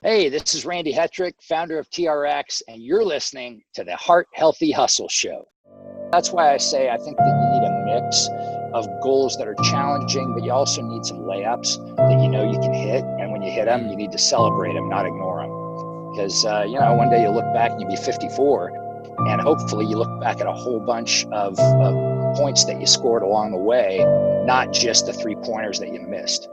Hey, this is Randy Hetrick, founder of TRX, and you're listening to the Heart Healthy Hustle Show. That's why I say I think that you need a mix of goals that are challenging, but you also need some layups that you know you can hit. And when you hit them, you need to celebrate them, not ignore them. Because, one day you'll look back and you'll be 54, and hopefully you look back at a whole bunch of points that you scored along the way, not just the 3-pointers that you missed.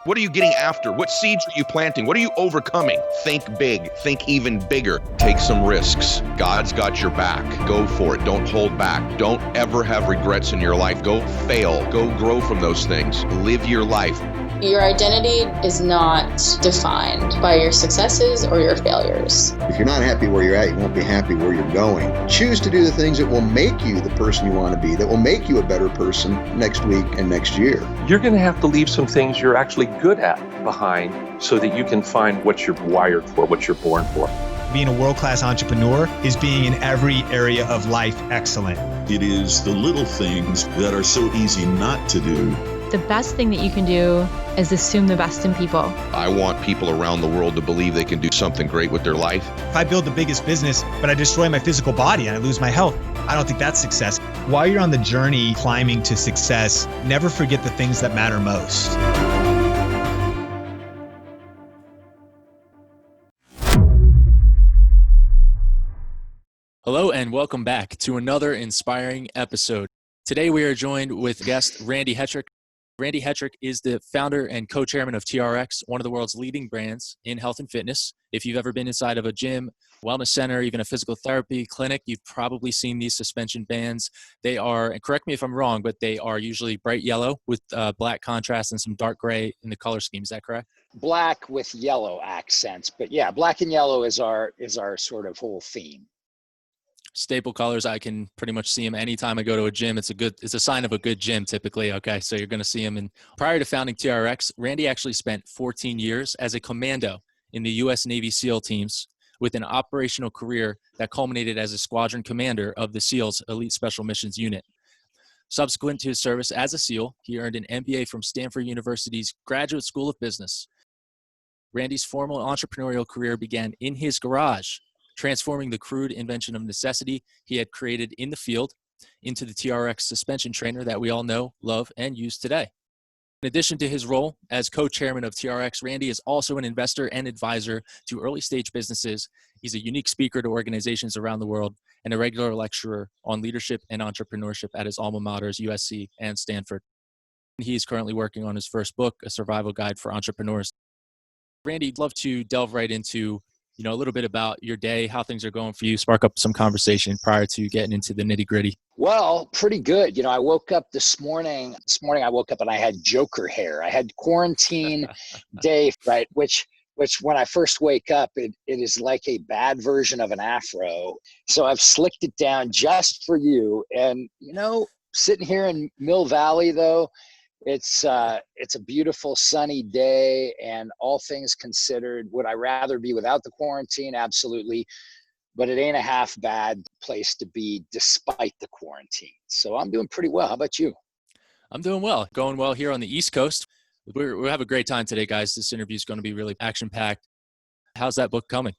What are you getting after? What seeds are you planting? What are you overcoming? Think big. Think even bigger. Take some risks. God's got your back. Go for it. Don't hold back. Don't ever have regrets in your life. Go fail. Go grow from those things. Live your life. Your identity is not defined by your successes or your failures. If you're not happy where you're at, you won't be happy where you're going. Choose to do the things that will make you the person you want to be, that will make you a better person next week and next year. You're going to have to leave some things you're actually good at behind so that you can find what you're wired for, what you're born for. Being a world-class entrepreneur is being in every area of life excellent. It is the little things that are so easy not to do. The best thing that you can do is assume the best in people. I want people around the world to believe they can do something great with their life. If I build the biggest business, but I destroy my physical body and I lose my health, I don't think that's success. While you're on the journey climbing to success, never forget the things that matter most. Hello and welcome back to another inspiring episode. Today we are joined with guest Randy Hetrick. Randy Hetrick is the founder and co-chairman of TRX, one of the world's leading brands in health and fitness. If you've ever been inside of a gym, wellness center, even a physical therapy clinic, you've probably seen these suspension bands. They are, and correct me if I'm wrong, but they are usually bright yellow with black contrast and some dark gray in the color scheme. Is that correct? Black with yellow accents, but yeah, black and yellow is our sort of whole theme. Staple colors. I can pretty much see them anytime I go to a gym. It's a sign of a good gym typically. Okay. So you're going to see them. And prior to founding TRX, Randy actually spent 14 years as a commando in the U.S. Navy SEAL teams with an operational career that culminated as a squadron commander of the SEALs Elite Special Missions Unit. Subsequent to his service as a SEAL, he earned an MBA from Stanford University's Graduate School of Business. Randy's formal entrepreneurial career began in his garage, transforming the crude invention of necessity he had created in the field into the TRX suspension trainer that we all know, love, and use today. In addition to his role as co-chairman of TRX, Randy is also an investor and advisor to early-stage businesses. He's a unique speaker to organizations around the world and a regular lecturer on leadership and entrepreneurship at his alma maters, USC and Stanford. He is currently working on his first book, A Survival Guide for Entrepreneurs. Randy, I'd love to delve right into a little bit about your day, how things are going for you, spark up some conversation prior to getting into the nitty gritty. Well, pretty good. I woke up this morning I woke up and I had Joker hair. I had quarantine day, right? Which when I first wake up, it is like a bad version of an afro. So I've slicked it down just for you. And, sitting here in Mill Valley though, it's a beautiful sunny day, and all things considered, would I rather be without the quarantine? Absolutely. But it ain't a half bad place to be despite the quarantine. So I'm doing pretty well. How about you? I'm doing well. Going well here on the East Coast. We have a great time today, guys. This interview is going to be really action-packed. How's that book coming?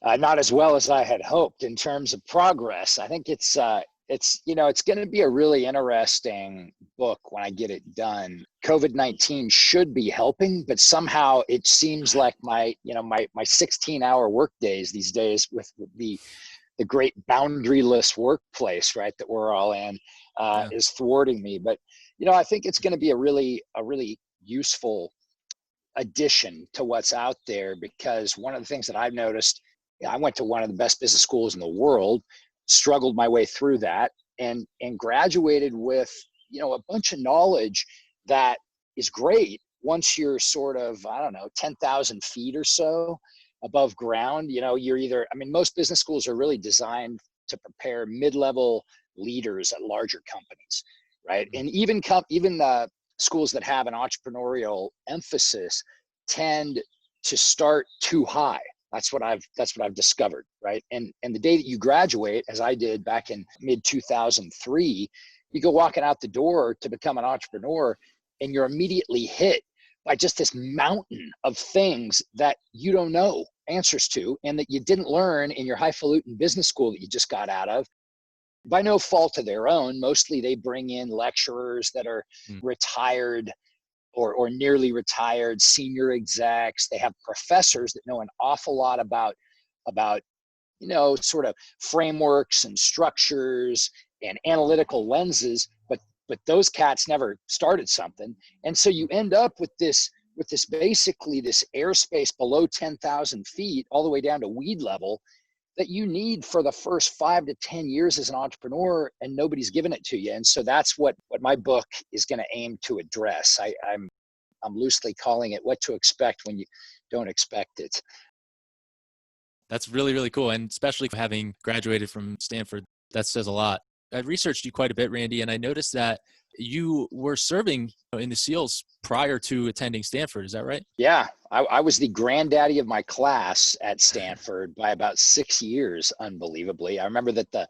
Not as well as I had hoped in terms of progress. I think it's going to be a really interesting book when I get it done. COVID-19 should be helping, but somehow it seems like my 16-hour work days these days with the great boundaryless workplace, right, that we're all in, is thwarting me. But, I think it's going to be a really useful addition to what's out there, because one of the things that I've noticed, I went to one of the best business schools in the world, struggled my way through that, and graduated with a bunch of knowledge that is great once you're sort of 10,000 feet or so above ground. You're either, most business schools are really designed to prepare mid-level leaders at larger companies, right? And even schools that have an entrepreneurial emphasis tend to start too high. That's what I've discovered, right? And the day that you graduate, as I did back in mid 2003, you go walking out the door to become an entrepreneur, and you're immediately hit by just this mountain of things that you don't know answers to and that you didn't learn in your highfalutin business school that you just got out of. By no fault of their own, mostly they bring in lecturers that are retired or nearly retired senior execs. They have professors that know an awful lot about sort of frameworks and structures and analytical lenses, but those cats never started something. And so you end up with this basically this airspace below 10,000 feet all the way down to weed level that you need for the first 5 to 10 years as an entrepreneur, and nobody's giving it to you. And so that's what my book is going to aim to address. I'm loosely calling it What to Expect When You Don't Expect It. That's really, really cool. And especially having graduated from Stanford, that says a lot. I researched you quite a bit, Randy, and I noticed that you were serving in the SEALs prior to attending Stanford. Is that right? Yeah, I was the granddaddy of my class at Stanford by about 6 years, unbelievably. I remember that the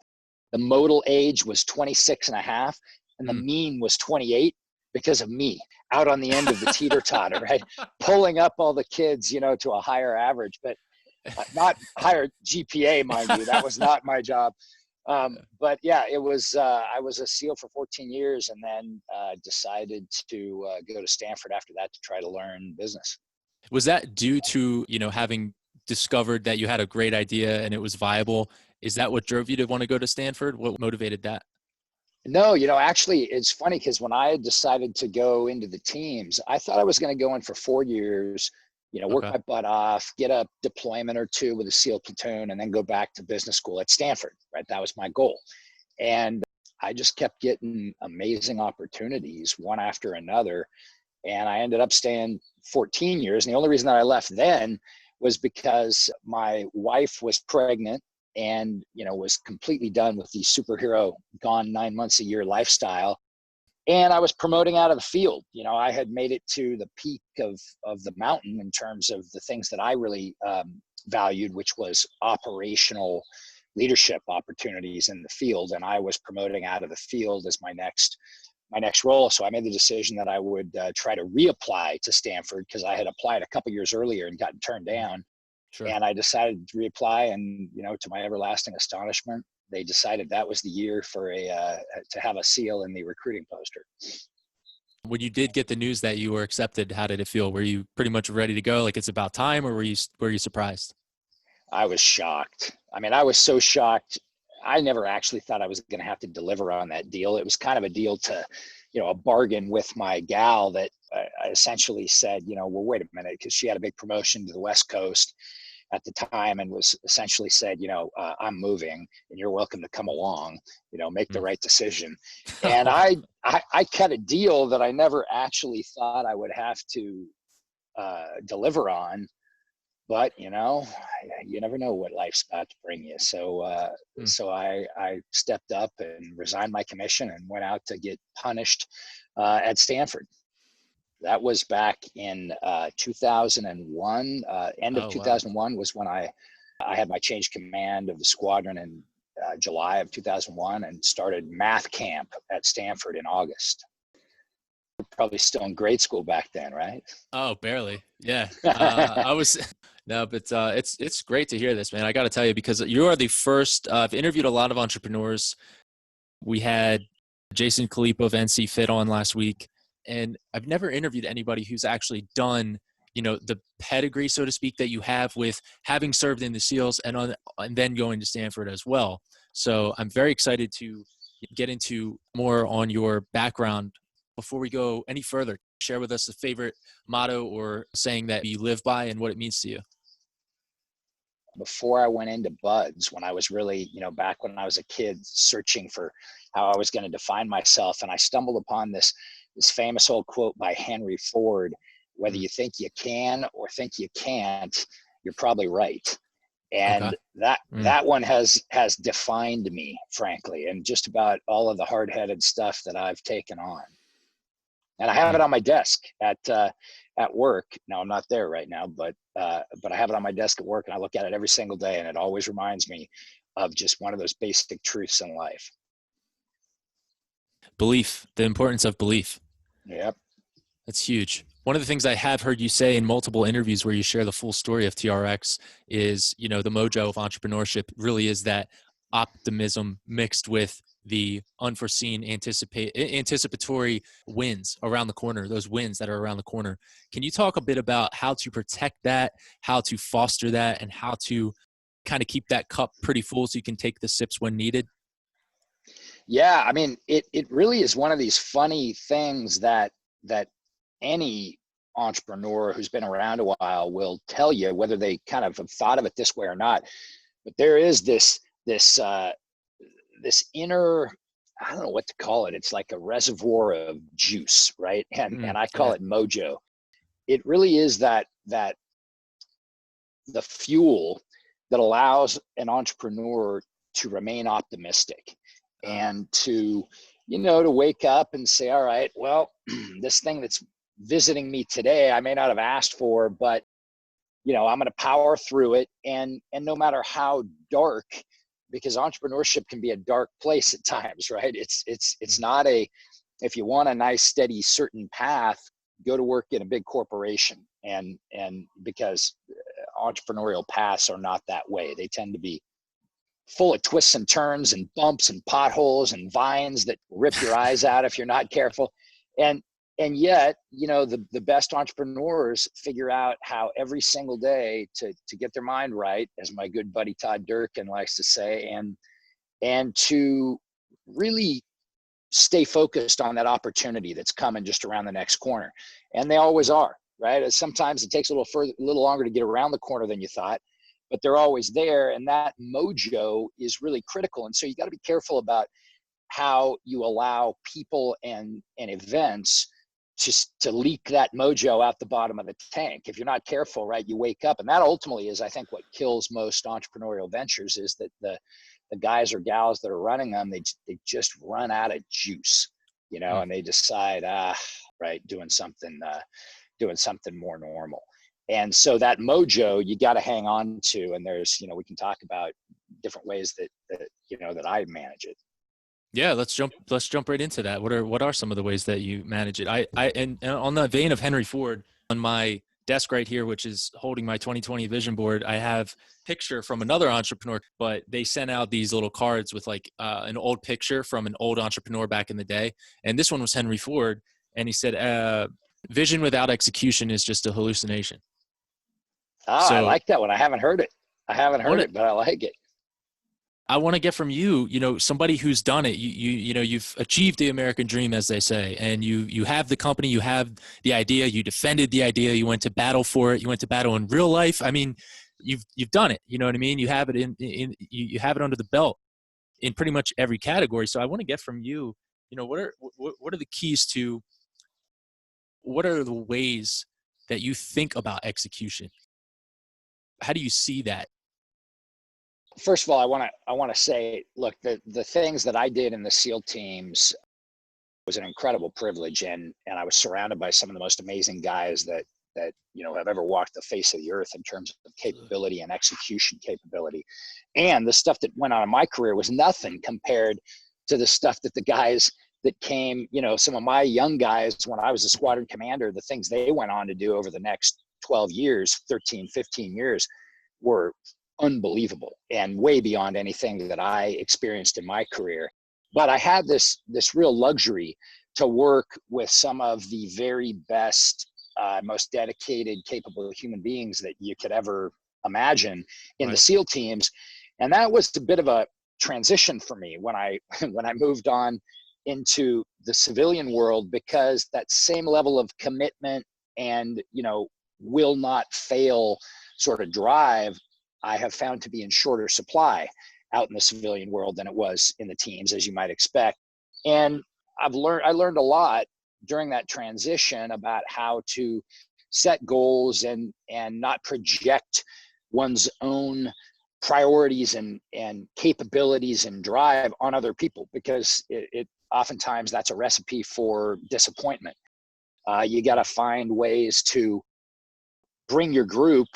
modal age was 26 and a half, and the mean was 28 because of me out on the end of the teeter-totter, right? Pulling up all the kids, to a higher average, but not higher GPA, mind you. That was not my job. But yeah, it was, I was a SEAL for 14 years and then decided to go to Stanford after that to try to learn business. Was that due to, having discovered that you had a great idea and it was viable? Is that what drove you to want to go to Stanford? What motivated that? No, actually it's funny because when I had decided to go into the teams, I thought I was going to go in for 4 years, work my butt off, get a deployment or two with a SEAL platoon, and then go back to business school at Stanford, right? That was my goal. And I just kept getting amazing opportunities one after another. And I ended up staying 14 years. And the only reason that I left then was because my wife was pregnant and, was completely done with the superhero gone 9 months a year lifestyle. And I was promoting out of the field. I had made it to the peak of the mountain in terms of the things that I really valued, which was operational leadership opportunities in the field. And I was promoting out of the field as my next role. So I made the decision that I would try to reapply to Stanford because I had applied a couple years earlier and gotten turned down. Sure. And I decided to reapply, and to my everlasting astonishment, they decided that was the year for to have a SEAL in the recruiting poster. When you did get the news that you were accepted, how did it feel? Were you pretty much ready to go, like it's about time, or were you surprised? I was shocked. I mean, I was so shocked. I never actually thought I was going to have to deliver on that deal. It was kind of a deal to, a bargain with my gal that I essentially said, well, wait a minute, because she had a big promotion to the West Coast at the time and was essentially said, I'm moving and you're welcome to come along, make the right decision. And I cut a deal that I never actually thought I would have to deliver on. But, you never know what life's about to bring you. So so I stepped up and resigned my commission and went out to get punished at Stanford. That was back in 2001. End of 2001 was when I had my change command of the squadron in July of 2001 and started math camp at Stanford in August. You're probably still in grade school back then, right? Oh, barely. Yeah. I was. No, but it's great to hear this, man. I got to tell you, because you are the first. I've interviewed a lot of entrepreneurs. We had Jason Kalipo of NC Fit on last week, and I've never interviewed anybody who's actually done, the pedigree, so to speak, that you have with having served in the SEALs and then going to Stanford as well. So I'm very excited to get into more on your background. Before we go any further, share with us a favorite motto or saying that you live by and what it means to you. Before I went into Buds, when I was really, back when I was a kid searching for how I was going to define myself, and I stumbled upon this famous old quote by Henry Ford: whether you think you can or think you can't, you're probably right. And that one has defined me, frankly, and just about all of the hard-headed stuff that I've taken on. And I have it on my desk at work. Now I'm not there right now, but I have it on my desk at work, and I look at it every single day, and it always reminds me of just one of those basic truths in life. Belief, the importance of belief. Yep. That's huge. One of the things I have heard you say in multiple interviews where you share the full story of TRX is, the mojo of entrepreneurship really is that optimism mixed with the unforeseen anticipatory wins around the corner, those wins that are around the corner. Can you talk a bit about how to protect that, how to foster that, and how to kind of keep that cup pretty full so you can take the sips when needed? Yeah, I mean, it really is one of these funny things that any entrepreneur who's been around a while will tell you, whether they kind of have thought of it this way or not. But there is this inner, I don't know what to call it. It's like a reservoir of juice, right? And I call it mojo. It really is that the fuel that allows an entrepreneur to remain optimistic and to wake up and say, all right, well, this thing that's visiting me today, I may not have asked for, but I'm going to power through it. And no matter how dark, because entrepreneurship can be a dark place at times, right? It's not if you want a nice, steady, certain path, go to work in a big corporation. And because entrepreneurial paths are not that way. They tend to be full of twists and turns and bumps and potholes and vines that rip your eyes out if you're not careful. And yet, the best entrepreneurs figure out how every single day to get their mind right, as my good buddy Todd Durkin likes to say, and to really stay focused on that opportunity that's coming just around the next corner. And they always are, right? Sometimes it takes a little longer to get around the corner than you thought, but they're always there. And that mojo is really critical. And so you got to be careful about how you allow people and events to leak that mojo out the bottom of the tank. If you're not careful, right, you wake up. And that ultimately is, I think, what kills most entrepreneurial ventures, is that the guys or gals that are running them, they just run out of juice, and they decide, right, doing something more normal. And so that mojo you got to hang on to. And there's, we can talk about different ways that I manage it. Yeah, let's jump right into that. What are some of the ways that you manage it? And on the vein of Henry Ford, on my desk right here, which is holding my 2020 vision board, I have a picture from another entrepreneur, but they sent out these little cards with like an old picture from an old entrepreneur back in the day. And this one was Henry Ford. And he said, vision without execution is just a hallucination. So, I like that one. I haven't heard it. But I like it. I want to get from you, somebody who's done it. You've achieved the American dream, as they say, and you have the company, you have the idea, you defended the idea, you went to battle for it, you went to battle in real life. I mean, you've done it. You know what I mean? You have it you have it under the belt in pretty much every category. So I want to get from you, what are the keys to, what are the ways that you think about execution? How do you see that? First of all, I want to say, look, the things that I did in the SEAL teams was an incredible privilege, and I was surrounded by some of the most amazing guys that have ever walked the face of the earth in terms of capability and execution capability. And the stuff that went on in my career was nothing compared to the stuff that the guys that came, some of my young guys when I was a squadron commander, the things they went on to do over the next 12 years, 13, 15 years were unbelievable and way beyond anything that I experienced in my career. But I had this real luxury to work with some of the very best, most dedicated, capable human beings that you could ever imagine in the SEAL teams. And that was a bit of a transition for me when I moved on into the civilian world, because that same level of commitment and, will not fail sort of drive, I have found to be in shorter supply out in the civilian world than it was in the teams, as you might expect. And I learned a lot during that transition about how to set goals and not project one's own priorities and capabilities and drive on other people, because it oftentimes that's a recipe for disappointment. You got to find ways to bring your group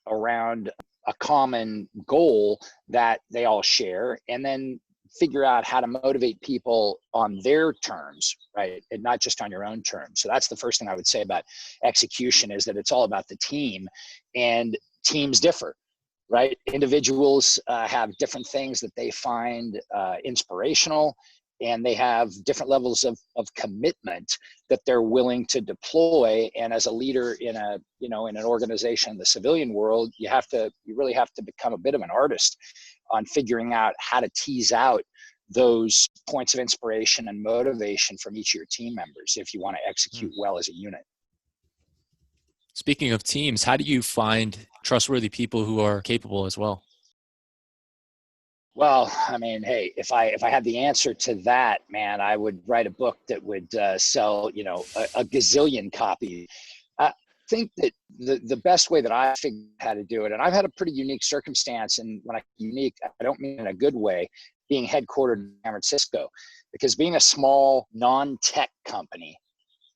around a common goal that they all share, and then figure out how to motivate people on their terms, right? And not just on your own terms. So that's the first thing I would say about execution, is that it's all about the team, and teams differ, right? Individuals have different things that they find inspirational, and they have different levels of commitment that they're willing to deploy. And as a leader in a, in an organization in the civilian world, you really have to become a bit of an artist on figuring out how to tease out those points of inspiration and motivation from each of your team members if you want to execute well as a unit. Speaking of teams, how do you find trustworthy people who are capable as well? Well, I mean, hey, if I had the answer to that, man, I would write a book that would sell, a gazillion copies. I think that the best way that I figured out how to do it, and I've had a pretty unique circumstance, and when I unique, I don't mean in a good way, being headquartered in San Francisco, because being a small non-tech company,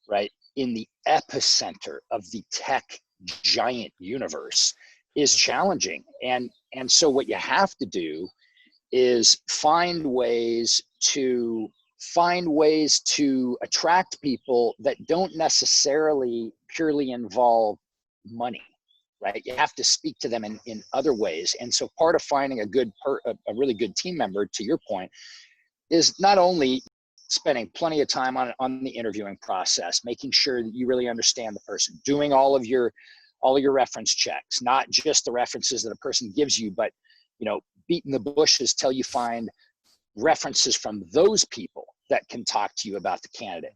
right, in the epicenter of the tech giant universe is challenging. And so what you have to do is find ways to attract people that don't necessarily purely involve money, right? You have to speak to them in other ways. And so part of finding a really good team member, to your point, is not only spending plenty of time on the interviewing process, making sure that you really understand the person, doing all of your reference checks, not just the references that a person gives you, but beating the bushes till you find references from those people that can talk to you about the candidate.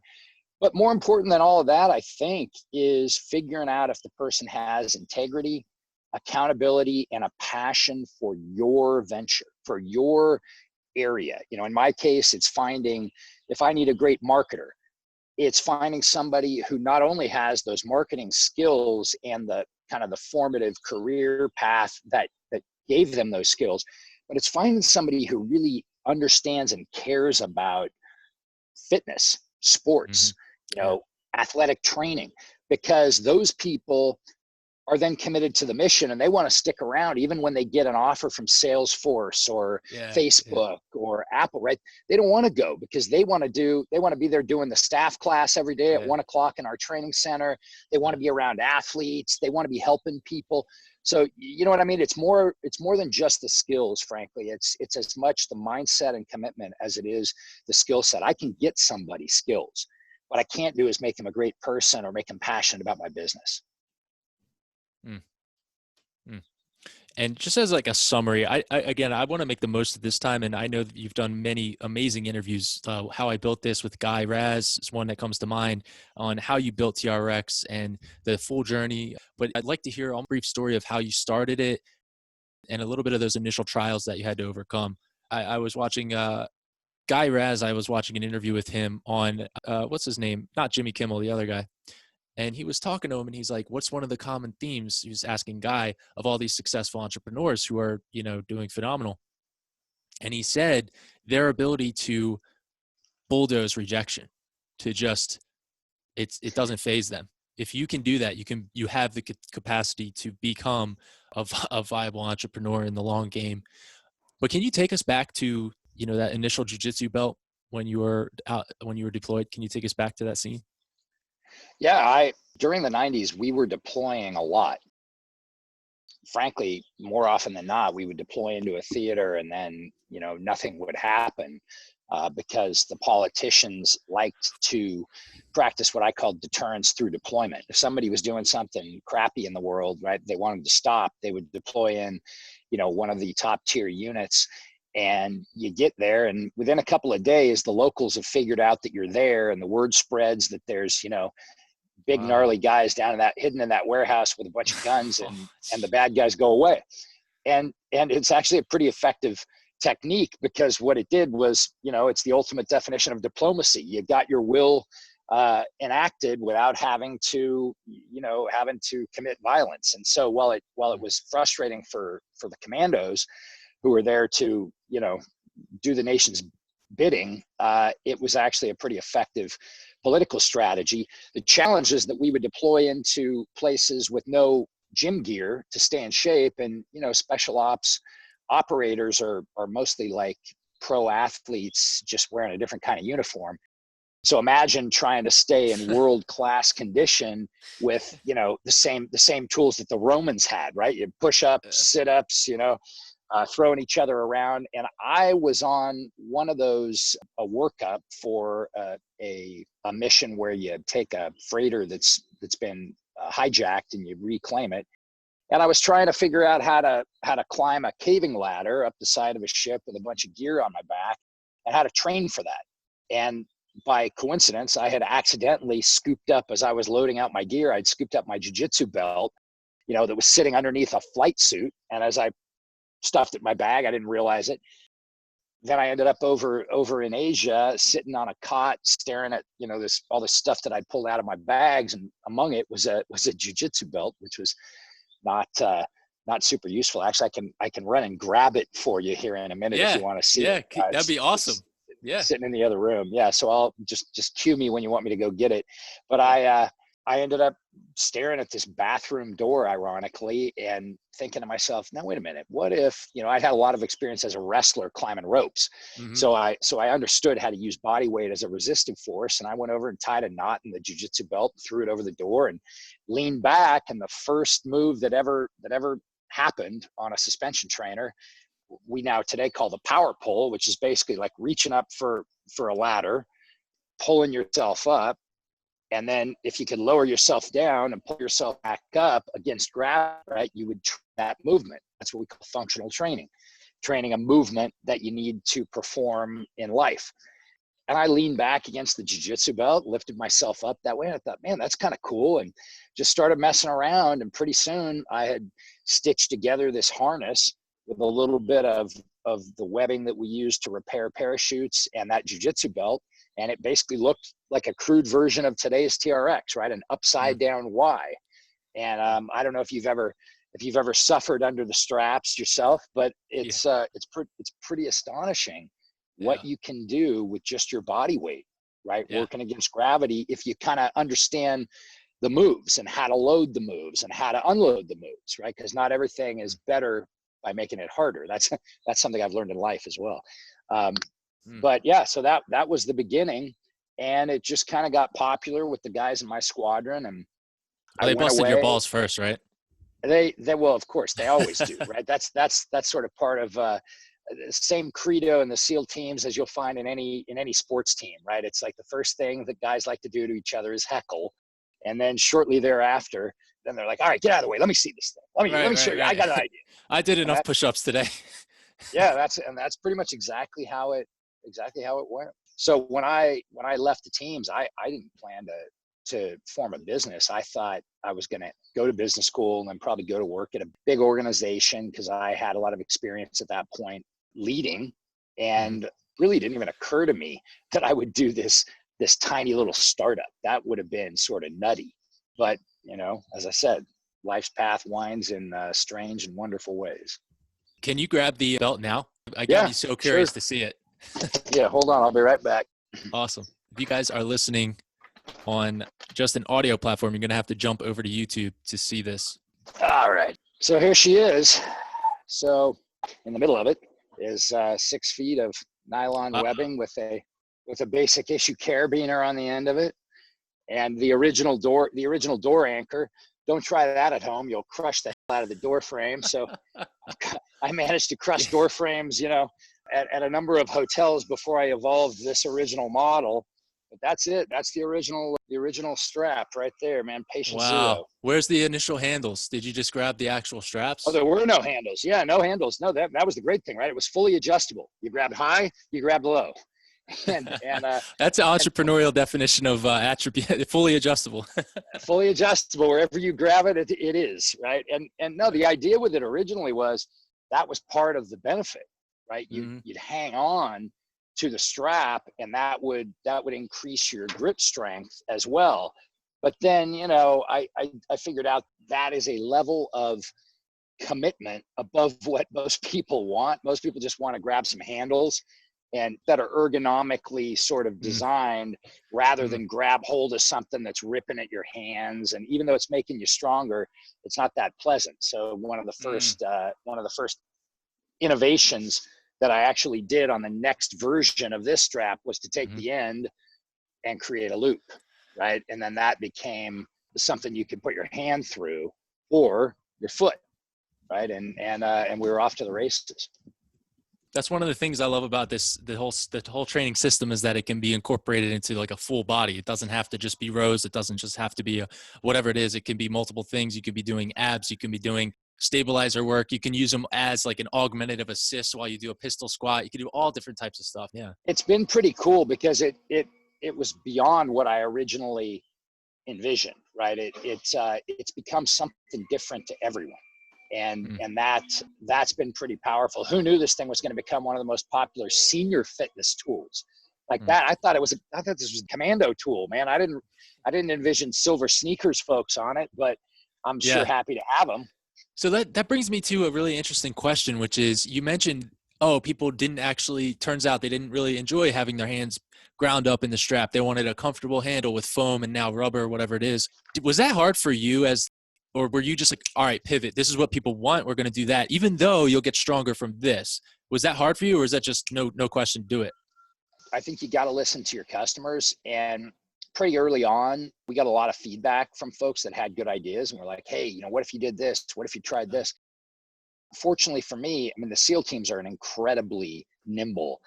But more important than all of that, I think, is figuring out if the person has integrity, accountability, and a passion for your venture, for your area. In my case, it's finding, if I need a great marketer, it's finding somebody who not only has those marketing skills and the kind of the formative career path that gave them those skills, but it's finding somebody who really understands and cares about fitness, sports, athletic training, because those people are then committed to the mission and they want to stick around even when they get an offer from Salesforce or Facebook or Apple, right? They don't want to go because they want to be there doing the staff class every day at 1 o'clock in our training center. They want to be around athletes. They want to be helping people. So, you know what I mean? It's more than just the skills, frankly. It's as much the mindset and commitment as it is the skill set. I can get somebody skills. What I can't do is make them a great person or make them passionate about my business. And just as like a summary, I want to make the most of this time. And I know that you've done many amazing interviews. How I Built This with Guy Raz is one that comes to mind, on how you built TRX and the full journey. But I'd like to hear a brief story of how you started it and a little bit of those initial trials that you had to overcome. I was watching Guy Raz. I was watching an interview with him on, what's his name? Not Jimmy Kimmel, the other guy. And he was talking to him and he's like, what's one of the common themes? He was asking Guy of all these successful entrepreneurs who are, doing phenomenal. And he said their ability to bulldoze rejection, to just, it doesn't faze them. If you can do that, you have the capacity to become a viable entrepreneur in the long game. But can you take us back to, that initial jiu-jitsu belt when you were deployed? Can you take us back to that scene? Yeah, during the 90s, we were deploying a lot. Frankly, more often than not, we would deploy into a theater and then, nothing would happen because the politicians liked to practice what I call deterrence through deployment. If somebody was doing something crappy in the world, right, they wanted to stop, they would deploy in, one of the top tier units. And you get there, and within a couple of days, the locals have figured out that you're there, and the word spreads that there's, big gnarly guys hidden in that warehouse with a bunch of guns, and the bad guys go away. And it's actually a pretty effective technique, because what it did was, it's the ultimate definition of diplomacy. You got your will enacted without having to commit violence. And so while it was frustrating for the commandos who were there to, do the nation's bidding, it was actually a pretty effective political strategy. The challenge is that we would deploy into places with no gym gear to stay in shape, and special ops operators are mostly like pro athletes just wearing a different kind of uniform. So imagine trying to stay in world-class condition with, the same tools that the Romans had, right? You push-ups, sit-ups, throwing each other around. And I was on one of those, a workup for a mission where you take a freighter that's been hijacked and you reclaim it. And I was trying to figure out how to climb a caving ladder up the side of a ship with a bunch of gear on my back and how to train for that. And by coincidence, I had accidentally scooped up, as I was loading out my gear, I'd scooped up my jiu-jitsu belt, that was sitting underneath a flight suit. And as I stuffed it in my bag, I didn't realize it. Then I ended up over in Asia, sitting on a cot, staring at, all this stuff that I'd pulled out of my bags. And among it was a jiu-jitsu belt, which was not super useful. Actually, I can run and grab it for you here in a minute if you want to see it. That'd be awesome. Sitting in the other room. Yeah. So I'll just cue me when you want me to go get it. But I ended up staring at this bathroom door, ironically, and thinking to myself, now, wait a minute, what if, I'd had a lot of experience as a wrestler climbing ropes. Mm-hmm. So I understood how to use body weight as a resistive force. And I went over and tied a knot in the jiu-jitsu belt, threw it over the door and leaned back. And the first move that ever happened on a suspension trainer, we now today call the power pull, which is basically like reaching up for a ladder, pulling yourself up. And then if you could lower yourself down and pull yourself back up against gravity, right, you would train that movement. That's what we call functional training a movement that you need to perform in life. And I leaned back against the jiu-jitsu belt, lifted myself up that way. And I thought, man, that's kind of cool. And just started messing around. And pretty soon I had stitched together this harness with a little bit of the webbing that we use to repair parachutes and that jiu-jitsu belt. And it basically looked like a crude version of today's TRX, right? An upside down Y. And I don't know if you've ever suffered under the straps yourself, but it's pretty astonishing what you can do with just your body weight, right? Yeah. Working against gravity, if you kind of understand the moves and how to load the moves and how to unload the moves, right? Because not everything is better by making it harder. That's something I've learned in life as well. But yeah, so that was the beginning, and it just kind of got popular with the guys in my squadron. And they busted your balls first, right? They well, of course, they always do, right? That's sort of part of the same credo in the SEAL teams as you'll find in any sports team, right? It's like the first thing that guys like to do to each other is heckle, and then shortly thereafter, then they're like, "All right, get out of the way. Let me see this thing. Let me show you. I got an idea." I did enough push-ups today. Yeah, that's pretty much exactly how it went. So when I left the teams, I didn't plan to form a business. I thought I was going to go to business school and then probably go to work at a big organization, because I had a lot of experience at that point leading, and really didn't even occur to me that I would do this tiny little startup. That would have been sort of nutty. But, as I said, life's path winds in strange and wonderful ways. Can you grab the belt now? I got you so curious to see it. Yeah, hold on. I'll be right back. Awesome. If you guys are listening on just an audio platform, you're going to have to jump over to YouTube to see this. All right. So here she is. So in the middle of it is 6 feet of nylon webbing with a basic issue carabiner on the end of it. And the original door anchor. Don't try that at home. You'll crush the hell out of the door frame. So I managed to crush door frames, at a number of hotels before I evolved this original model. But that's it. That's the original strap right there, man. Patient zero. Where's the initial handles? Did you just grab the actual straps? Oh, there were no handles. Yeah, no handles. No, that was the great thing, right? It was fully adjustable. You grabbed high, you grabbed low. And that's an entrepreneurial definition of attribute. Fully adjustable. Fully adjustable. Wherever you grab it, it is, right? And no, the idea with it originally was that was part of the benefit, right? You'd hang on to the strap, and that would increase your grip strength as well. But then, I figured out that is a level of commitment above what most people want. Most people just want to grab some handles and that are ergonomically sort of designed rather than grab hold of something that's ripping at your hands. And even though it's making you stronger, it's not that pleasant. So one of the first innovations that I actually did on the next version of this strap was to take the end and create a loop, right? And then that became something you could put your hand through or your foot, right? And we were off to the races. That's one of the things I love about this, the whole training system, is that it can be incorporated into like a full body. It doesn't have to just be rows. It doesn't just have to be whatever it is. It can be multiple things. You could be doing abs. You can be doing stabilizer work. You can use them as like an augmentative assist while you do a pistol squat. You can do all different types of stuff. Yeah. It's been pretty cool because it was beyond what I originally envisioned, right? It's become something different to everyone. And that's been pretty powerful. Who knew this thing was going to become one of the most popular senior fitness tools like that? I thought this was a commando tool, man. I didn't envision silver sneakers folks on it, but I'm sure happy to have them. So that brings me to a really interesting question, which is, you mentioned, people turns out they didn't really enjoy having their hands ground up in the strap. They wanted a comfortable handle with foam and now rubber, whatever it is. Was that hard for you or were you just like, all right, pivot, this is what people want, we're going to do that, even though you'll get stronger from this? Was that hard for you, or is that just no question, do it? I think you got to listen to your customers. And pretty early on, we got a lot of feedback from folks that had good ideas. And we're like, hey, what if you did this? What if you tried this? Fortunately for me, the SEAL teams are an incredibly nimble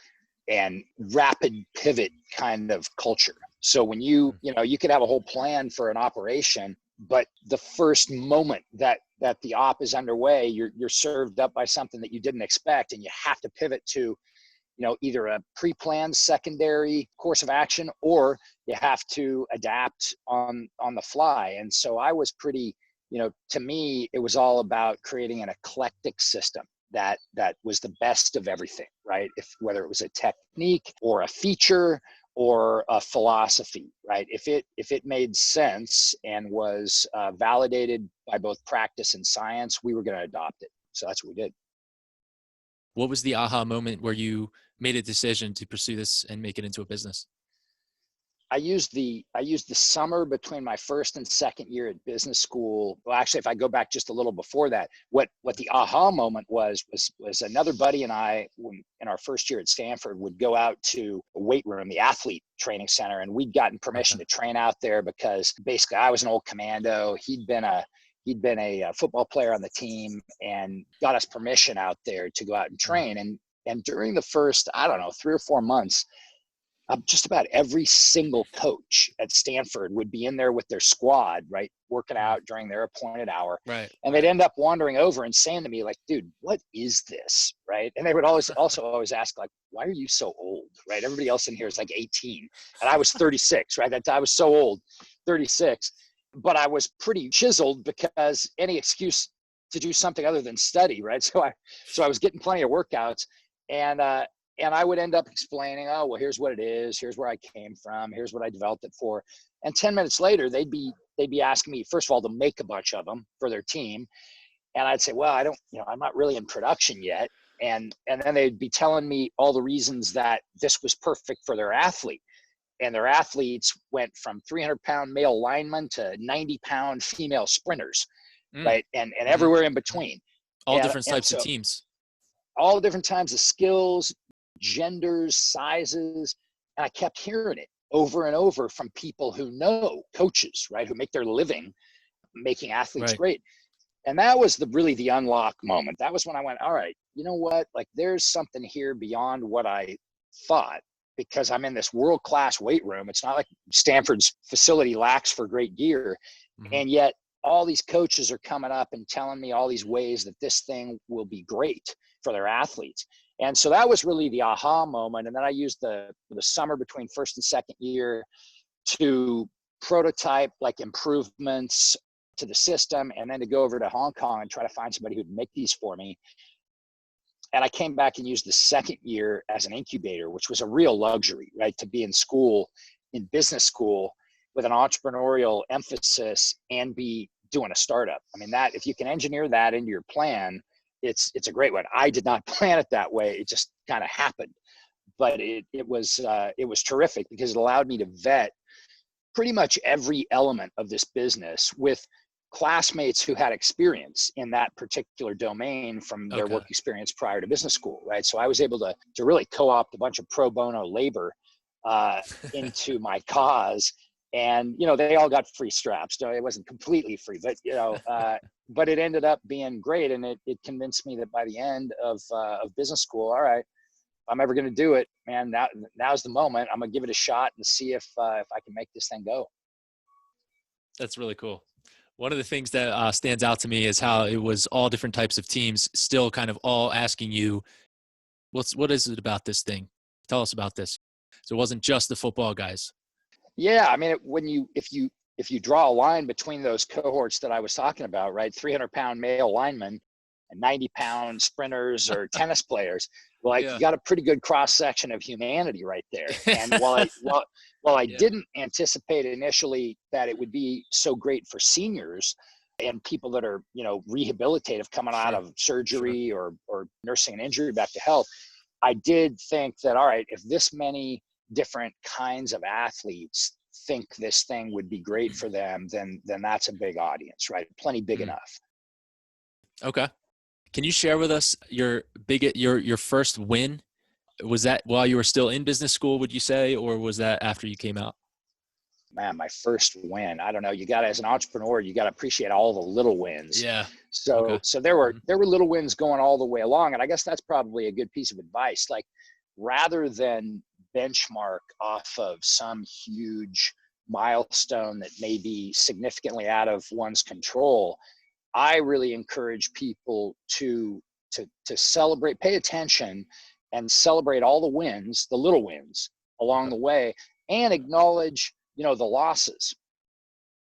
and rapid pivot kind of culture. So when you could have a whole plan for an operation, but the first moment that the op is underway, you're served up by something that you didn't expect, and you have to pivot to, either a pre-planned secondary course of action, or you have to adapt on the fly. And so I was pretty, to me, it was all about creating an eclectic system that was the best of everything, right? Whether it was a technique or a feature or a philosophy, right? If it made sense and was validated by both practice and science, we were going to adopt it. So that's what we did. What was the aha moment where you made a decision to pursue this and make it into a business? I used the summer between my first and second year at business school. Well, actually, if I go back just a little before that, what the aha moment was another buddy and I, in our first year at Stanford, would go out to a weight room, the athlete training center, and we'd gotten permission to train out there because basically I was an old commando. He'd been a football player on the team and got us permission out there to go out and train. And during the first, 3 or 4 months, just about every single coach at Stanford would be in there with their squad, right, working out during their appointed hour. Right. And they'd end up wandering over and saying to me, like, dude, what is this, right? And they would always ask, like, why are you so old, right? Everybody else in here is like 18. And I was 36, right? I was so old, 36. But I was pretty chiseled because any excuse to do something other than study, right? So I was getting plenty of workouts. And I would end up explaining, oh, well, here's what it is. Here's where I came from. Here's what I developed it for. And 10 minutes later, they'd be asking me, first of all, to make a bunch of them for their team. And I'd say, well, I'm not really in production yet. And then they'd be telling me all the reasons that this was perfect for their athlete. And their athletes went from 300-pound male linemen to 90-pound female sprinters, right? And everywhere in between. All different types of teams. All different types of skills, genders, sizes. And I kept hearing it over and over from people who know, coaches, right, who make their living making athletes great. And that was really the unlock moment. That was when I went, all right, you know what? Like, there's something here beyond what I thought, because I'm in this world-class weight room. It's not like Stanford's facility lacks for great gear. And yet all these coaches are coming up and telling me all these ways that this thing will be great for their athletes. And so that was really the aha moment. And then I used the summer between first and second year to prototype like improvements to the system, and then to go over to Hong Kong and try to find somebody who'd make these for me. And I came back and used the second year as an incubator, which was a real luxury, right? To be in school, in business school, with an entrepreneurial emphasis and be doing a startup. I mean, that, if you can engineer that into your plan, it's a great one. I did not plan it that way. It just kind of happened, but it was terrific because it allowed me to vet pretty much every element of this business with classmates who had experience in that particular domain from their Okay. work experience prior to business school, right? So I was able to really co-opt a bunch of pro bono labor into my cause. And, they all got free straps. No, it wasn't completely free, but, but it ended up being great. And it convinced me that by the end of business school, all right, if I'm ever going to do it, man, now's the moment. I'm going to give it a shot and see if I can make this thing go. That's really cool. One of the things that stands out to me is how it was all different types of teams still kind of all asking you, what is it about this thing? Tell us about this. So it wasn't just the football guys. Yeah. I mean, if you draw a line between those cohorts that I was talking about, right? 300-pound male linemen and 90-pound sprinters or tennis players, well, you got a pretty good cross section of humanity right there. And while I didn't anticipate initially that it would be so great for seniors and people that are, rehabilitative coming out of surgery or nursing an injury back to health, I did think that, all right, if this many different kinds of athletes think this thing would be great for them, then that's a big audience, right? Plenty big enough. Okay. Can you share with us your first win? Was that while you were still in business school, would you say, or was that after you came out? Man, my first win. I don't know. As an entrepreneur, you got to appreciate all the little wins. Yeah. So there were little wins going all the way along. And I guess that's probably a good piece of advice. Like, rather than benchmark off of some huge milestone that may be significantly out of one's control, I really encourage people to celebrate, pay attention and celebrate all the wins, the little wins along the way, and acknowledge, the losses.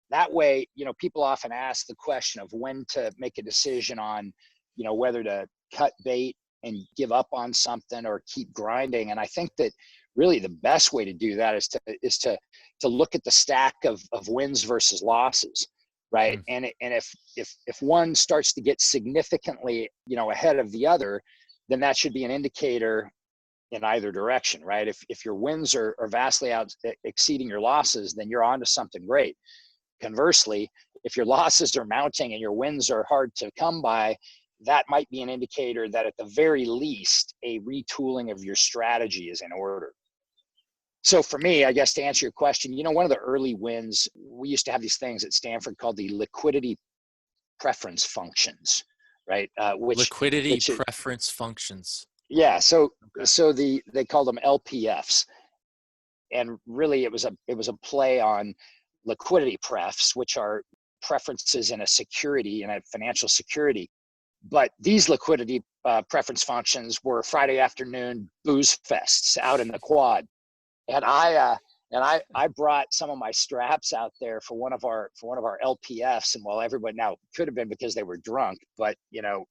That way, people often ask the question of when to make a decision on, whether to cut bait and give up on something or keep grinding. And I think that really the best way to do that is to look at the stack of wins versus losses. Right. And if one starts to get significantly, ahead of the other, then that should be an indicator in either direction, right? If your wins are vastly exceeding your losses, then you're onto something great. Conversely, if your losses are mounting and your wins are hard to come by, that might be an indicator that at the very least, a retooling of your strategy is in order. So for me, I guess to answer your question, one of the early wins, we used to have these things at Stanford called the liquidity preference functions, right? Preference functions. Yeah. So they called them LPFs, and really it was a play on liquidity prefs, which are preferences in a security, in a financial security. But these liquidity preference functions were Friday afternoon booze fests out in the quad. And I brought some of my straps out there for one of our LPFs, and while everybody, now could have been because they were drunk, but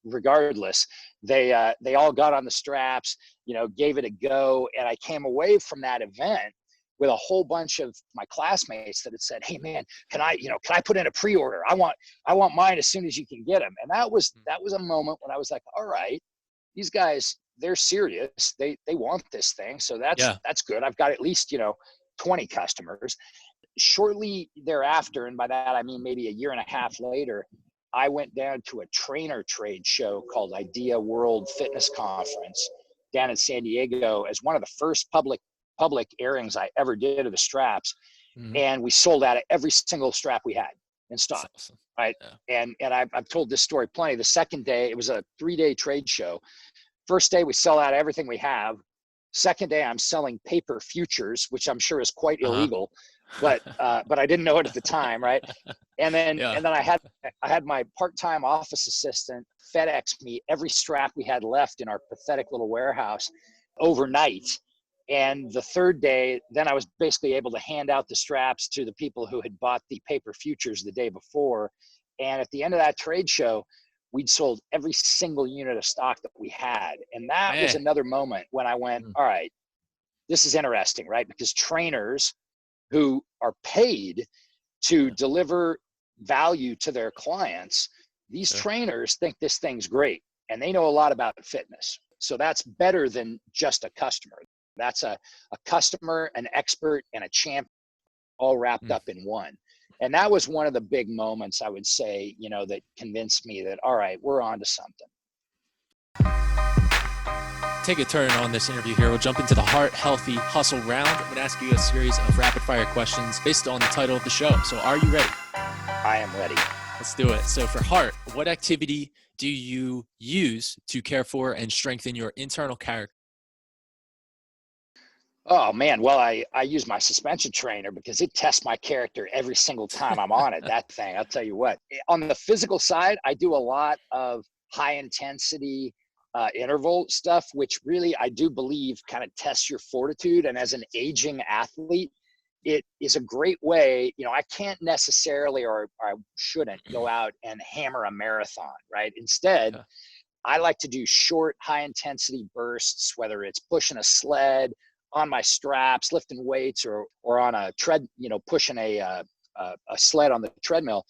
regardless, they all got on the straps, gave it a go, and I came away from that event with a whole bunch of my classmates that had said, "Hey man, can I put in a pre-order? I want mine as soon as you can get them." And that was a moment when I was like, all right, these guys, they're serious. They want this thing. So that's good. I've got at least, 20 customers. Shortly thereafter, and by that I mean maybe a year and a half later, I went down to a trainer trade show called Idea World Fitness Conference down in San Diego as one of the first public airings I ever did of the straps. Mm-hmm. And we sold out of every single strap we had in stock. Awesome. Right. Yeah. And I've told this story plenty. The second day, it was a 3-day trade show. First day, we sell out everything we have. Second day, I'm selling paper futures, which I'm sure is quite illegal, but I didn't know it at the time, right? And then I had my part-time office assistant FedEx me every strap we had left in our pathetic little warehouse overnight. And the third day, then I was basically able to hand out the straps to the people who had bought the paper futures the day before. And at the end of that trade show, we'd sold every single unit of stock that we had. And that was another moment when I went, all right, this is interesting, right? Because trainers who are paid to deliver value to their clients, these trainers think this thing's great and they know a lot about fitness. So that's better than just a customer. That's a customer, an expert, and a champ all wrapped up in one. And that was one of the big moments, I would say, that convinced me that, all right, we're on to something. Take a turn on this interview here. We'll jump into the Heart Healthy Hustle round. I'm going to ask you a series of rapid fire questions based on the title of the show. So are you ready? I am ready. Let's do it. So for heart, what activity do you use to care for and strengthen your internal character? Oh man, well, I use my suspension trainer because it tests my character every single time I'm on it. That thing, I'll tell you what. On the physical side, I do a lot of high intensity interval stuff, which really I do believe kind of tests your fortitude. And as an aging athlete, it is a great way. I can't necessarily, or I shouldn't go out and hammer a marathon, right? Instead, Yeah. I like to do short, high intensity bursts, whether it's pushing a sled, on my straps, lifting weights, or on a tread, pushing a sled on the treadmill.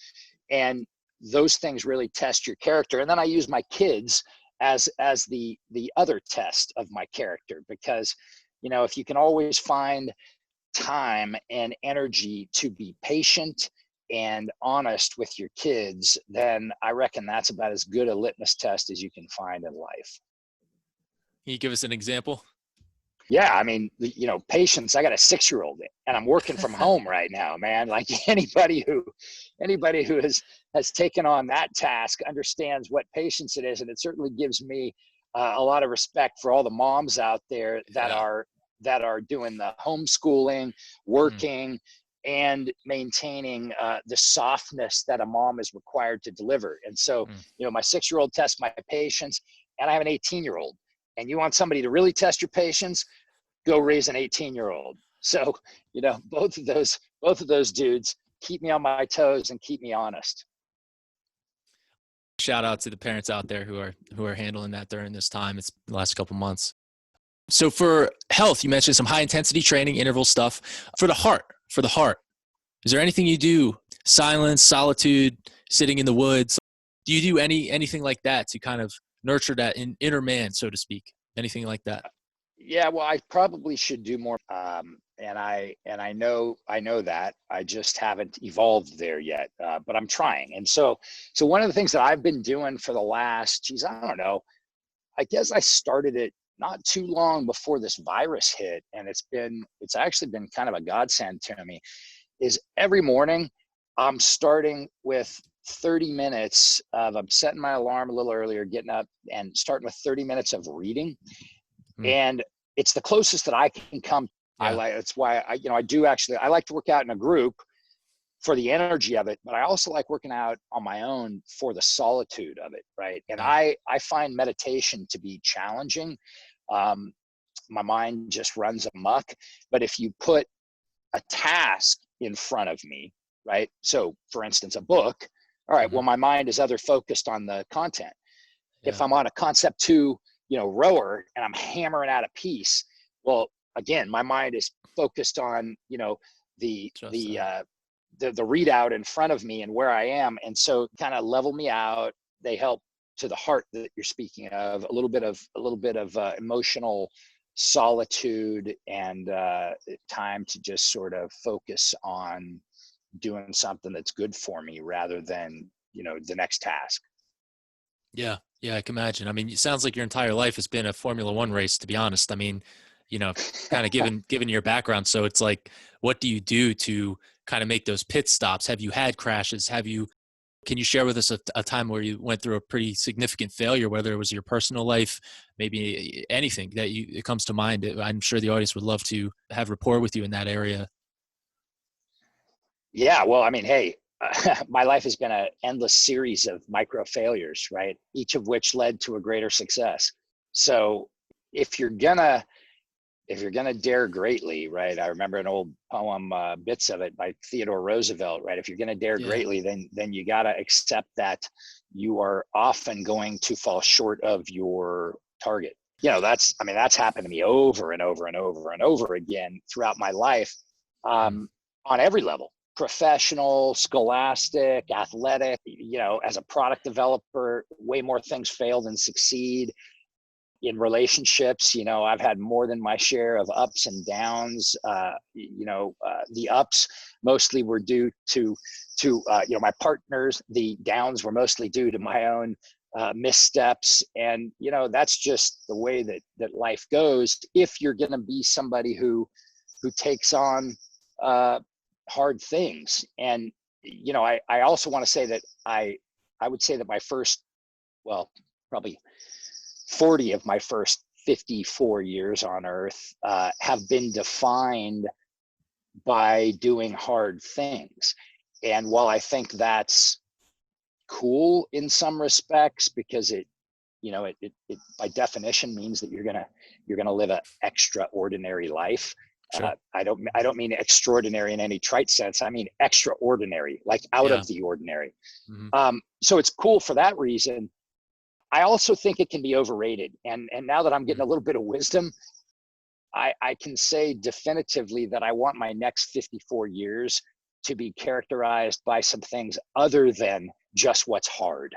And those things really test your character. And then I use my kids as the other test of my character, because, if you can always find time and energy to be patient and honest with your kids, then I reckon that's about as good a litmus test as you can find in life. Can you give us an example? Yeah, I mean, patience. I got a 6-year-old and I'm working from home right now, man. Like anybody who has taken on that task understands what patience it is. And it certainly gives me a lot of respect for all the moms out there that are doing the homeschooling, working, and maintaining the softness that a mom is required to deliver. And so, my 6-year-old tests my patience, and I have an 18-year-old. And you want somebody to really test your patience, go raise an 18-year-old. So, both of those dudes keep me on my toes and keep me honest. Shout out to the parents out there who are handling that during this time. It's the last couple months. So for health, you mentioned some high intensity training, interval stuff. For the heart, is there anything you do? Silence, solitude, sitting in the woods. Do you do anything like that to kind of nurture that inner man, so to speak? Anything like that? Yeah, well, I probably should do more. And I know that I just haven't evolved there yet, but I'm trying. And so one of the things that I've been doing for the last, I don't know, I guess I started it not too long before this virus hit, and it's actually been kind of a godsend to me, is every morning I'm starting with 30 minutes of, I'm setting my alarm a little earlier, getting up and starting with 30 minutes of reading. And it's the closest that I can come. Yeah. That's why I like to work out in a group for the energy of it, but I also like working out on my own for the solitude of it. Right. And I find meditation to be challenging. My mind just runs amok, but if you put a task in front of me, right? So for instance, a book, all right, well, my mind is other focused on the content. Yeah. If I'm on a concept 2, rower, and I'm hammering out a piece, well, again, my mind is focused on, the readout in front of me and where I am. And so kind of level me out. They help to the heart that you're speaking of, a little bit of emotional solitude and time to just sort of focus on doing something that's good for me rather than, the next task. Yeah, I can imagine. I mean, it sounds like your entire life has been a Formula One race, to be honest. I mean, kind of given your background. So it's like, what do you do to kind of make those pit stops? Have you had crashes? Can you share with us a time where you went through a pretty significant failure, whether it was your personal life, maybe anything that it comes to mind? I'm sure the audience would love to have rapport with you in that area. Yeah, well, I mean, hey, my life has been an endless series of micro failures, right? Each of which led to a greater success. So if you're gonna dare greatly, right? I remember an old poem, bits of it by Theodore Roosevelt, right? If you're gonna dare greatly, then you gotta accept that you are often going to fall short of your target. That's happened to me over and over and over and over again throughout my life, on every level. Professional, scholastic, athletic, as a product developer, way more things fail than succeed. In relationships, I've had more than my share of ups and downs. The ups mostly were due to my partners. The downs were mostly due to my own missteps. And, that's just the way that life goes. If you're going to be somebody who takes on hard things. And, I also want to say that I would say that my first, probably 40 of my first 54 years on earth have been defined by doing hard things. And while I think that's cool in some respects, because it by definition means that you're gonna live an extraordinary life. Sure. I don't mean extraordinary in any trite sense. I mean extraordinary, like out of the ordinary. Mm-hmm. So it's cool for that reason. I also think it can be overrated. And now that I'm getting a little bit of wisdom, I can say definitively that I want my next 54 years to be characterized by some things other than just what's hard,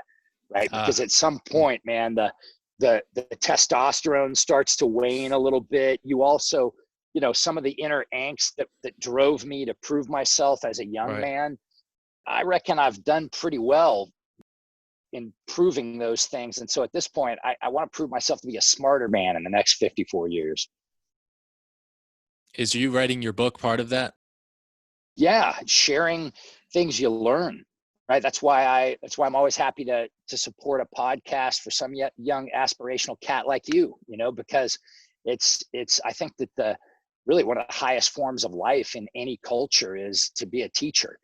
right? Because at some point, man, the testosterone starts to wane a little bit. You also, some of the inner angst that drove me to prove myself as a young man, I reckon I've done pretty well in proving those things. And so at this point, I want to prove myself to be a smarter man in the next 54 years. Is you writing your book part of that? Yeah, sharing things you learn, right? That's why I'm always happy to support a podcast for some young aspirational cat like you, because it's I think that really one of the highest forms of life in any culture is to be a teacher.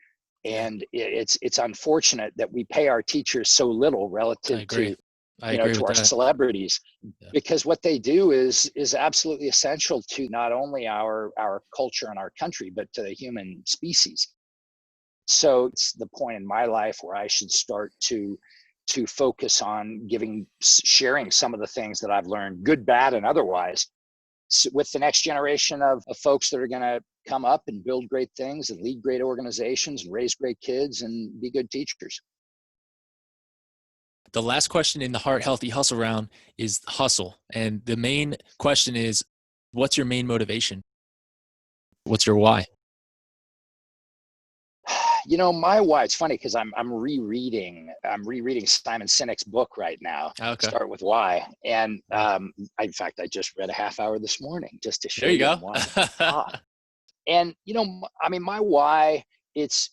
And it's unfortunate that we pay our teachers so little relative to our celebrities, because what they do is absolutely essential to not only our culture and our country, but to the human species. So it's the point in my life where I should start to focus on sharing some of the things that I've learned, good, bad, and otherwise, with the next generation of folks that are going to come up and build great things and lead great organizations and raise great kids and be good teachers. The last question in the Heart Healthy Hustle round is hustle. And the main question is, what's your main motivation? What's your why? My why, it's funny because I'm rereading Simon Sinek's book right now. Okay. Start with why. And in fact, I just read a half hour this morning just to show there you go. why. And, my why, it's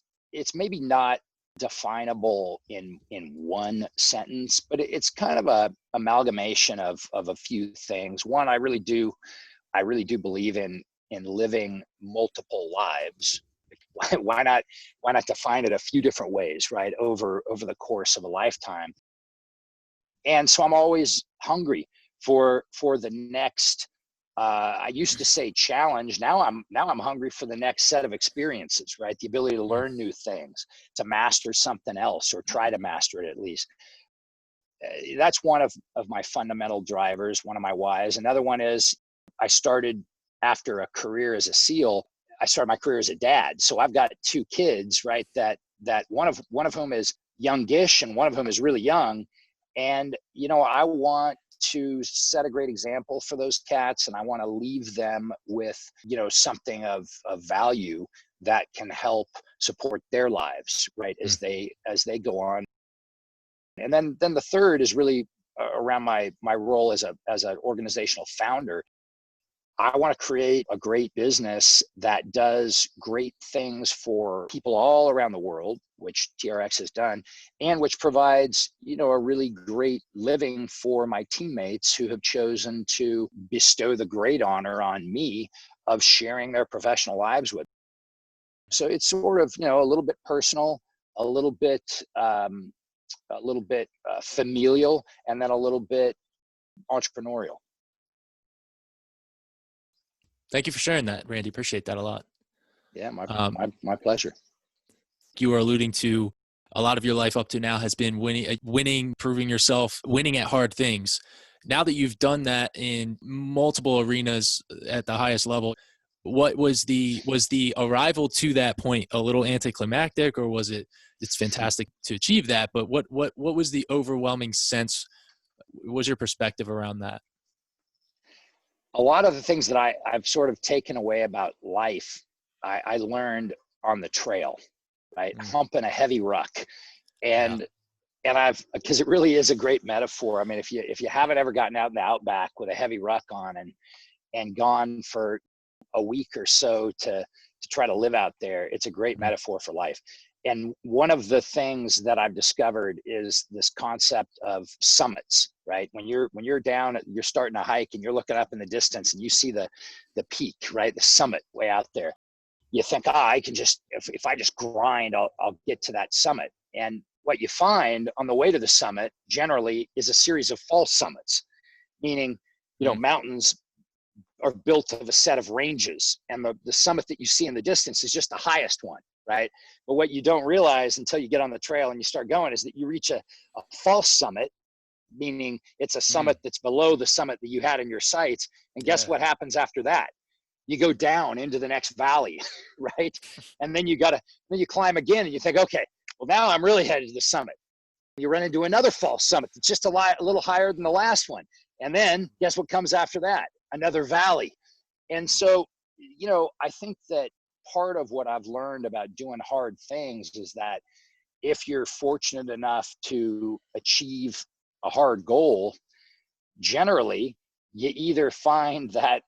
maybe not definable in one sentence, but it's kind of a amalgamation of a few things. One, I really do believe in living multiple lives. Why not define it a few different ways, right? Over the course of a lifetime. And so I'm always hungry for the next, I used to say challenge. Now I'm hungry for the next set of experiences, right? The ability to learn new things, to master something else, or try to master it at least. That's one of my fundamental drivers, one of my whys. Another one is I started after a career as a SEAL. I started my career as a dad. So I've got two kids, right? That one of whom is youngish and one of whom is really young. And, I want to set a great example for those cats. And I want to leave them with, something of value that can help support their lives, right? As they go on. And then the third is really around my role as an organizational founder. I want to create a great business that does great things for people all around the world, which TRX has done, and which provides, a really great living for my teammates who have chosen to bestow the great honor on me of sharing their professional lives with. So it's sort of, a little bit personal, a little bit familial, and then a little bit entrepreneurial. Thank you for sharing that, Randy. Appreciate that a lot. Yeah, my pleasure. You were alluding to a lot of your life up to now has been winning, proving yourself, winning at hard things. Now that you've done that in multiple arenas at the highest level, what was the arrival to that point a little anticlimactic, or was it? It's fantastic to achieve that, but what was the overwhelming sense? What was your perspective around that? A lot of the things that I've sort of taken away about life, I learned on the trail, right? Humping a heavy ruck. And because it really is a great metaphor. I mean, if you haven't ever gotten out in the outback with a heavy ruck on and gone for a week or so to try to live out there, it's a great metaphor for life. And one of the things that I've discovered is this concept of summits, right? When you're down, you're starting a hike and you're looking up in the distance and you see the peak, right? The summit way out there. You think, I can just, if I just grind, I'll get to that summit. And what you find on the way to the summit generally is a series of false summits, meaning, mountains are built of a set of ranges, and the summit that you see in the distance is just the highest one, right? But what you don't realize until you get on the trail and you start going is that you reach a false summit, meaning it's a summit that's below the summit that you had in your sights. And guess what happens after that? You go down into the next valley, right? And then you climb again and you think, okay, well, now I'm really headed to the summit. You run into another false summit that's just a little higher than the last one. And then guess what comes after that? Another valley. And so, I think that part of what I've learned about doing hard things is that if you're fortunate enough to achieve a hard goal, generally, you either find that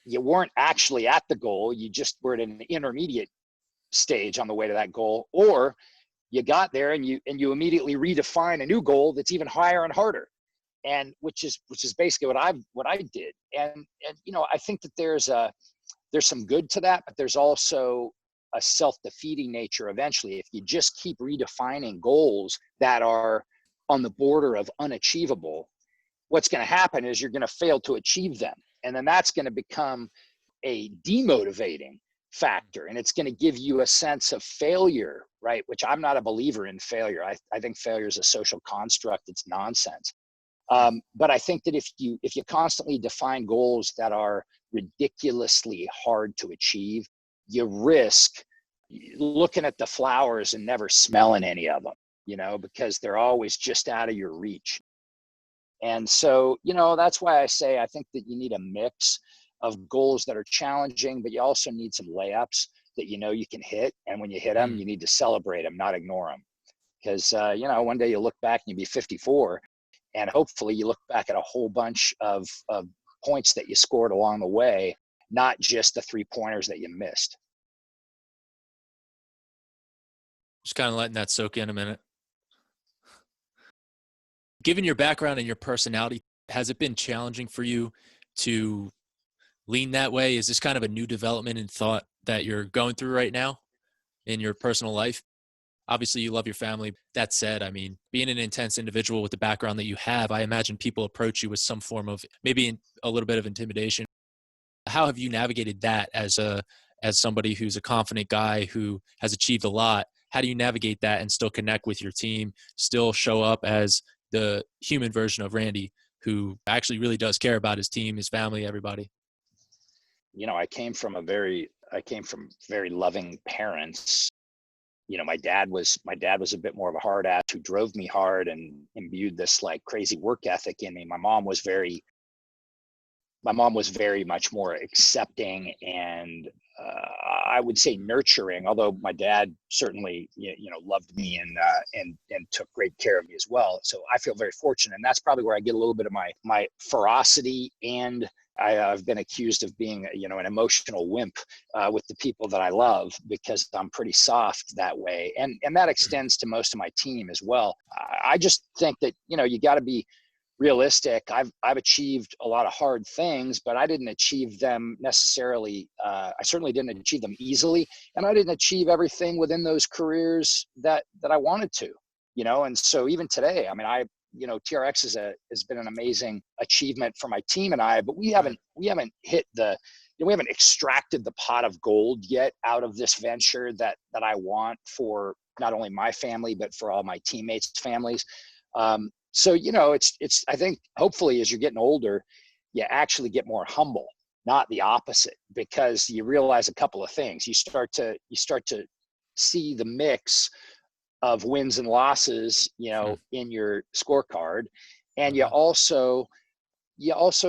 you weren't actually at the goal, you just were at an intermediate stage on the way to that goal, or you got there and you immediately redefine a new goal that's even higher and harder, and which is basically what I did. And I think that there's some good to that, but there's also a self-defeating nature eventually. If you just keep redefining goals that are on the border of unachievable, what's going to happen is you're going to fail to achieve them, and then that's going to become a demotivating factor, and it's going to give you a sense of failure, right? Which I'm not a believer in failure. I think failure is a social construct. It's nonsense. But I think that if you constantly define goals that are ridiculously hard to achieve, you risk looking at the flowers and never smelling any of them, because they're always just out of your reach. And so, that's why I say I think that you need a mix of goals that are challenging, but you also need some layups that you can hit. And when you hit them, you need to celebrate them, not ignore them. Because, one day you'll look back and you'll be 54, and hopefully you look back at a whole bunch of points that you scored along the way, not just the 3-pointers that you missed. Just kind of letting that soak in a minute. Given your background and your personality, has it been challenging for you to lean that way? Is this kind of a new development in thought that you're going through right now in your personal life? Obviously, you love your family. That said, I mean, being an intense individual with the background that you have, I imagine people approach you with some form of maybe a little bit of intimidation. How have you navigated that as somebody who's a confident guy who has achieved a lot? How do you navigate that and still connect with your team, still show up as the human version of Randy, who actually really does care about his team, his family, everybody? I came from very loving parents. My dad was a bit more of a hard ass who drove me hard and imbued this like crazy work ethic in me. My mom was very much more accepting and I would say nurturing, although my dad certainly loved me and took great care of me as well. So I feel very fortunate, and that's probably where I get a little bit of my ferocity, and I've been accused of being an emotional wimp with the people that I love, because I'm pretty soft that way, and that extends to most of my team as well. I just think that you got to be realistic. I've achieved a lot of hard things, but I didn't achieve them necessarily. I certainly didn't achieve them easily, and I didn't achieve everything within those careers that I wanted to. And so even today, I mean, TRX has been an amazing achievement for my team and I, but we haven't hit we haven't extracted the pot of gold yet out of this venture that I want for not only my family, but for all my teammates' families. So, it's, I think hopefully as you're getting older, you actually get more humble, not the opposite, because you realize a couple of things. You start to see the mix of wins and losses, in your scorecard. And you also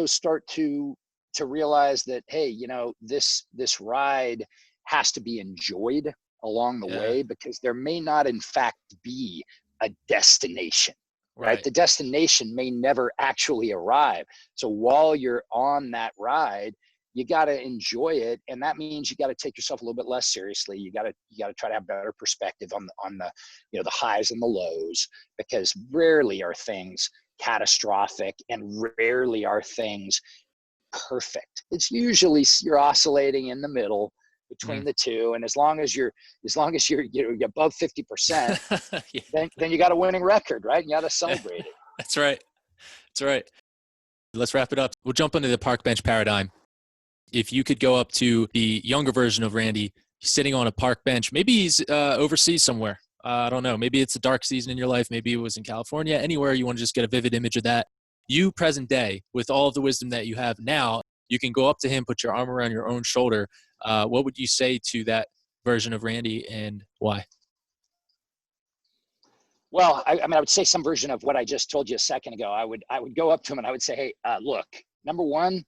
start to to realize that, hey, you know, this ride has to be enjoyed along the way, because there may not in fact be a destination, right? The destination may never actually arrive. So while you're on that ride, you got to enjoy it, and that means you got to take yourself a little bit less seriously. You got to try to have better perspective on the you know, the highs and the lows, because rarely are things catastrophic and rarely are things perfect. It's usually you're oscillating in the middle between the two, and as long as you're you know, above 50%, then you got a winning record, right? And you got to celebrate it. That's right. Let's wrap it up. We'll jump into the park bench paradigm. If you could go up to the younger version of Randy, sitting on a park bench, maybe he's overseas somewhere. I don't know. Maybe it's a dark season in your life. Maybe it was in California. Anywhere you want to just get a vivid image of that. You, present day, with all of the wisdom that you have now, you can go up to him, put your arm around your own shoulder. What would you say to that version of Randy, and why? Well, I mean, I would say some version of what I just told you a second ago. I would go up to him and I would say, hey, look, number one,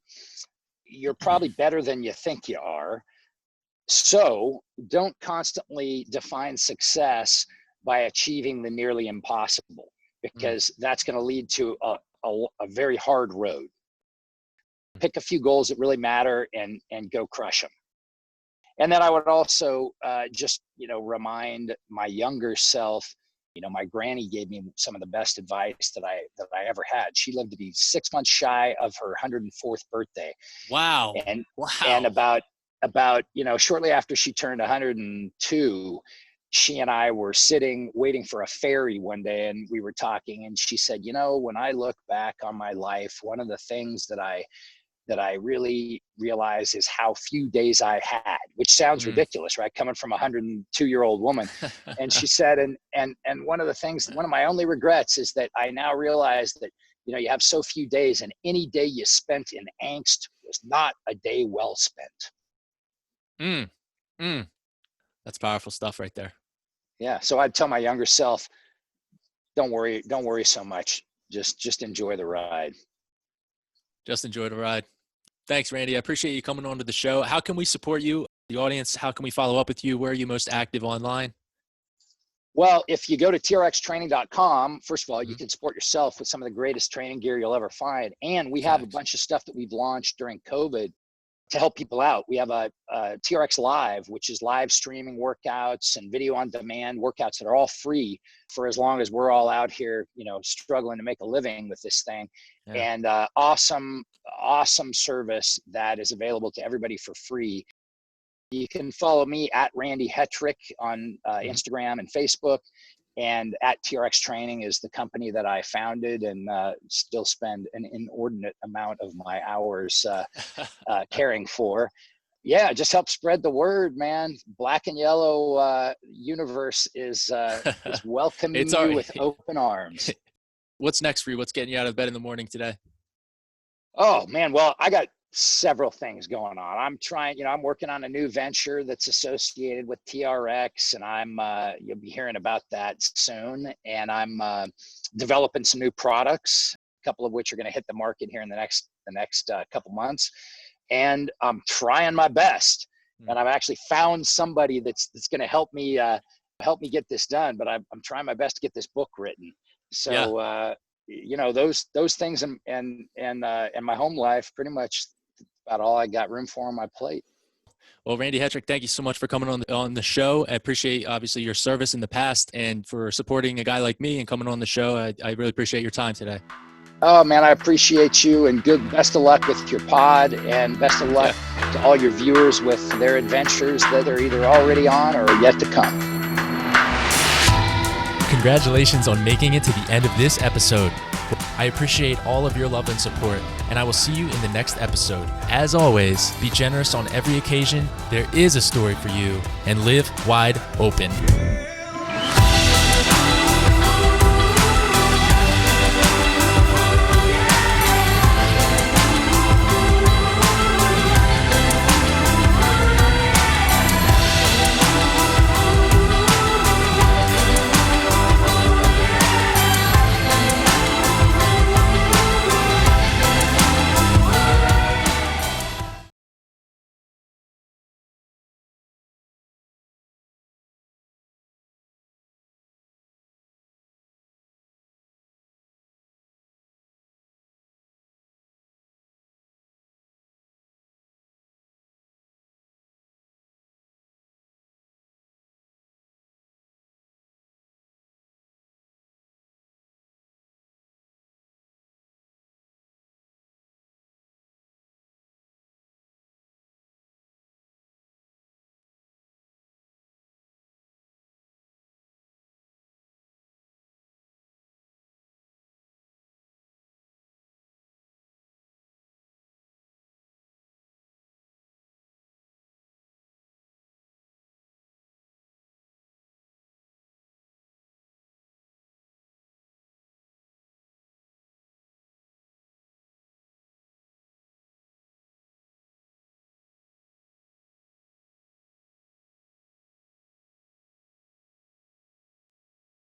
you're probably better than you think you are. So don't constantly define success by achieving the nearly impossible, because that's going to lead to a very hard road. Pick a few goals that really matter and go crush them. And then I would also just, you know, remind my younger self, you know, my granny gave me some of the best advice that I ever had. She lived to be 6 months shy of her 104th birthday. Wow. And about, you know, shortly after she turned 102, she and I were sitting waiting for a ferry one day, and we were talking, and she said, you know, when I look back on my life, one of the things that I really realize is how few days I had, which sounds ridiculous, right? Coming from a 102-year-old woman. And she said, and one of my only regrets is that I now realize that, you know, you have so few days, and any day you spent in angst was not a day well spent. That's powerful stuff right there. Yeah. So I'd tell my younger self, don't worry so much. Just enjoy the ride. Just enjoy the ride. Thanks, Randy. I appreciate you coming on to the show. How can we support you, the audience? How can we follow up with you? Where are you most active online? Well, if you go to trxtraining.com, first of all, you can support yourself with some of the greatest training gear you'll ever find. And we have a bunch of stuff that we've launched during COVID to help people out. We have a TRX Live, which is live streaming workouts and video on demand workouts that are all free for as long as we're all out here, you know, struggling to make a living with this thing. And awesome service that is available to everybody for free. You can follow me at Randy Hetrick on Instagram and Facebook, and at TRX Training is the company that I founded and still spend an inordinate amount of my hours caring for. Yeah, just help spread the word, man. Black and Yellow universe is welcoming you with open arms. What's next for you? What's getting you out of bed in the morning today? Oh man, well, I got several things going on. I'm working on a new venture that's associated with TRX, and you'll be hearing about that soon. And I'm developing some new products, a couple of which are going to hit the market here in the next couple months. And I'm trying my best. And I've actually found somebody that's going to help me get this done. But I'm trying my best to get this book written. So you know, those things and my home life, pretty much about all I got room for on my plate. Well, Randy Hetrick, thank you so much for coming on the show. I appreciate, obviously, your service in the past and for supporting a guy like me and coming on the show. I really appreciate your time today. Oh man, I appreciate you, and best of luck with your pod, and best of luck to all your viewers with their adventures that are either already on or yet to come. Congratulations on making it to the end of this episode. I appreciate all of your love and support, and I will see you in the next episode. As always, be generous on every occasion. There is a story for you, and live wide open.